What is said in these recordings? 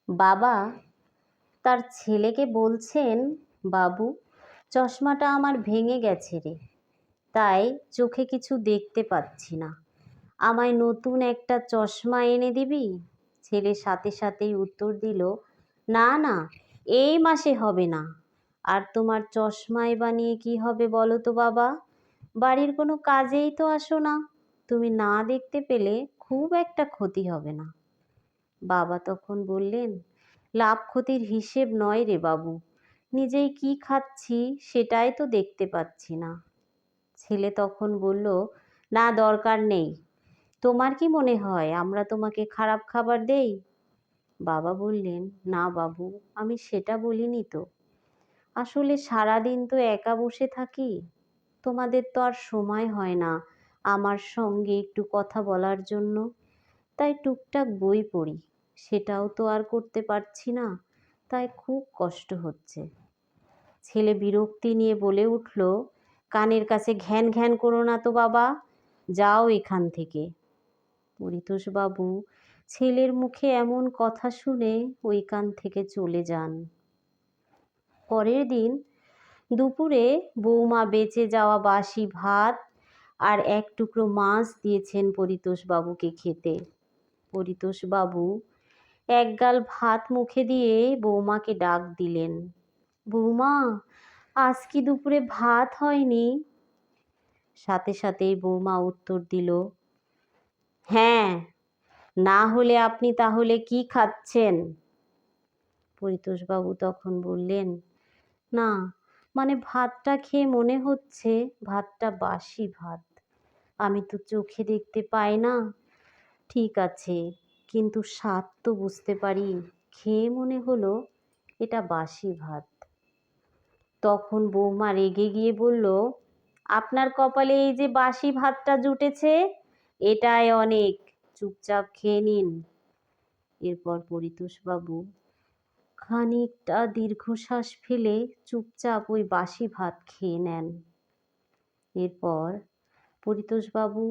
বাবা তার ছেলেকে বলছেন, বাবু, চশমাটা আমার ভেঙে গেছে রে, তাই চোখে কিছু দেখতে পাচ্ছি না, আমায় নতুন একটা চশমা এনে দিবি? ছেলে সাথে সাথেই উত্তর দিল, না না, এই মাসে হবে না। আর তোমার চশমায় বানিয়ে কি হবে বলো তো বাবা? বাড়ির কোনো কাজেই তো আসো না, তুমি না দেখতে পেলে খুব একটা ক্ষতি হবে না। বাবা তখন বললেন, লাভ ক্ষতির হিসেব নয় রে বাবু, নিজেই কি খাচ্ছি সেটাই তো দেখতে পাচ্ছি না। ছেলে তখন বলল, না, দরকার নেই। তোমার কি মনে হয় আমরা তোমাকে খারাপ খাবার দেই? বাবা বললেন, না বাবু, আমি সেটা বলিনি তো। আসলে সারাদিন তো একা বসে থাকি, তোমাদের তো আর সময় হয় না আমার সঙ্গে একটু কথা বলার জন্য, তাই টুকটাক বই পড়ি, সেটাও তো আর করতে পারছি না, তাই খুব কষ্ট হচ্ছে। ছেলে বিরক্তি নিয়ে বলে উঠল, কানের কাছে ঘ্যান ঘ্যান করো না তো বাবা, যাও এখান থেকে। পরিতোষবাবু ছেলের মুখে এমন কথা শুনে ওইখান থেকে চলে যান। পরের দিন দুপুরে বৌমা বেঁচে যাওয়া বাসি ভাত আর এক টুকরো মাছ দিয়েছেন পরিতোষবাবুকে খেতে। পরিতোষবাবু একগাল ভাত মুখে দিয়ে বৌমাকে ডাক দিলেন, বৌমা, আজ কি দুপুরে ভাত হয়নি? সাথে সাথেই বৌমা উত্তর দিল, হ্যাঁ, না হলে আপনি তাহলে কি খাচ্ছেন? পরিতোষবাবু তখন বললেন, না, মানে ভাতটা খেয়ে মনে হচ্ছে ভাতটা বাসি ভাত, আমি তো চোখে দেখতে পাই না, ঠিক আছে, কিন্তু স্বাদ তো বুঝতে পারি, খেয়ে মনে হলো এটা বাসি ভাত। তখন বৌমা রেগে গিয়ে বলল, আপনার কপালে এই যে বাসি ভাতটা জুটেছে, এটাই অনেক, চুপচাপ খেয়ে নিন। এরপর পরিতোষবাবু খানিকটা দীর্ঘশ্বাস ফেলে চুপচাপ ওই বাসি ভাত খেয়ে নেন। এরপর পরিতোষবাবু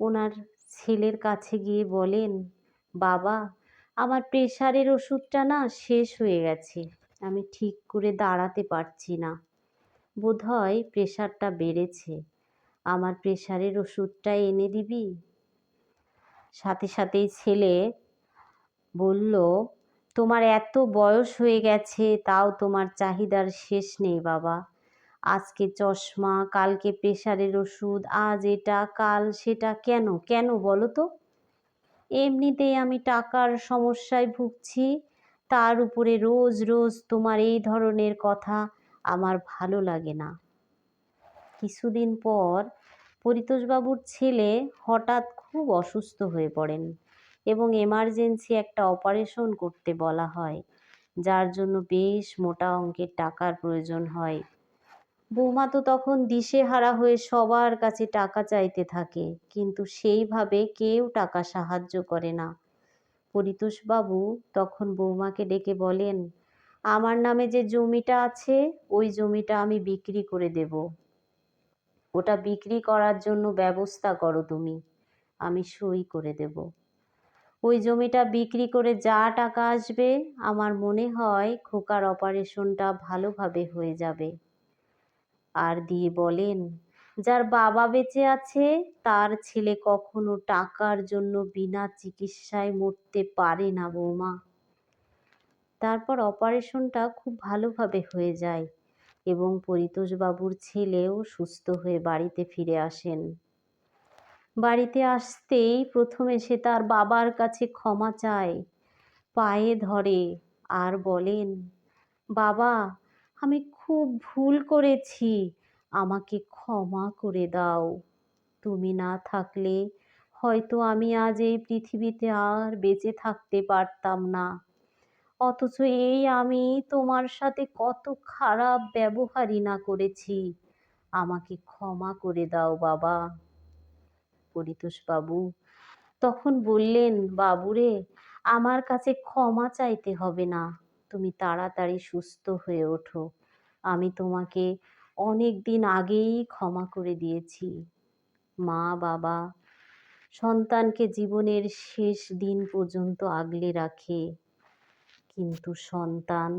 ওনার ছেলের কাছে গিয়ে বলেন, বাবা, আমার প্রেশারের ওষুধটা না শেষ হয়ে গেছে, আমি ঠিক করে দাঁড়াতে পারছি না, বোধহয় প্রেশারটা বেড়েছে, আমার প্রেশারের ওষুধটা এনে দিবি? সাথে সাথেই ছেলে বলল, তোমার এত বয়স হয়ে গেছে তাও তোমার চাহিদার শেষ নেই বাবা, আজকে চশমা, কালকে প্রেশারের ওষুধ, আজ এটা কাল সেটা, কেন কেন বলো তো? এমনিতেই আমি টাকার সমস্যায় ভুগছি, তার উপরে রোজ রোজ তোমার এই ধরনের কথা আমার ভালো লাগে না। কিছুদিন পর পরিতোষবাবুর ছেলে হঠাৎ খুব অসুস্থ হয়ে পড়েন এবং এমার্জেন্সি একটা অপারেশন করতে বলা হয়, যার জন্য বেশ মোটা অঙ্কের টাকার প্রয়োজন হয়। বৌমা তো তখন দিশেহারা হয়ে সবার কাছে টাকা চাইতে থাকে, কিন্তু সেইভাবে কেউ টাকা সাহায্য করে না। পরিতোষবাবু তখন বৌমাকে ডেকে বলেন, আমার নামে যে জমিটা আছে ওই জমিটা আমি বিক্রি করে দেব, ওটা বিক্রি করার জন্য ব্যবস্থা করো তুমি, আমি সই করে দেব। ওই জমিটা বিক্রি করে যা টাকা আসবে আমার মনে হয় খোকার অপারেশনটা ভালোভাবে হয়ে যাবে। আর দিয়ে বলেন, যার বাবা বেঁচে আছে তার ছেলে কখনো টাকার জন্য বিনা চিকিৎসায় মরতে পারে না বৌমা। তারপর অপারেশনটা খুব ভালোভাবে হয়ে যায় এবং পরিতোষবাবুর ছেলেও সুস্থ হয়ে বাড়িতে ফিরে আসেন। বাড়িতে আসতেই প্রথমে সে তার বাবার কাছে ক্ষমা চায়, পায়ে ধরে আর বলেন, বাবা, আমি খুব ভুল করেছি, আমাকে ক্ষমা করে দাও, তুমি না থাকলে হয়তো আমি আজ এই পৃথিবীতে আর বেঁচে থাকতে পারতাম না, অথচ এই আমি তোমার সাথে কত খারাপ ব্যবহারই না করেছি, আমাকে ক্ষমা করে দাও বাবা। পরিতোষবাবু তখন বললেন, বাবুরে, আমার কাছে ক্ষমা চাইতে হবে না, তুমি তাড়াতাড়ি সুস্থ হয়ে ওঠো, আমি তোমাকে অনেক দিন আগেই ক্ষমা করে দিয়েছি। মা বাবা সন্তানকে জীবনের শেষ দিন পর্যন্ত আগলে রাখে, কিন্তু সন্তান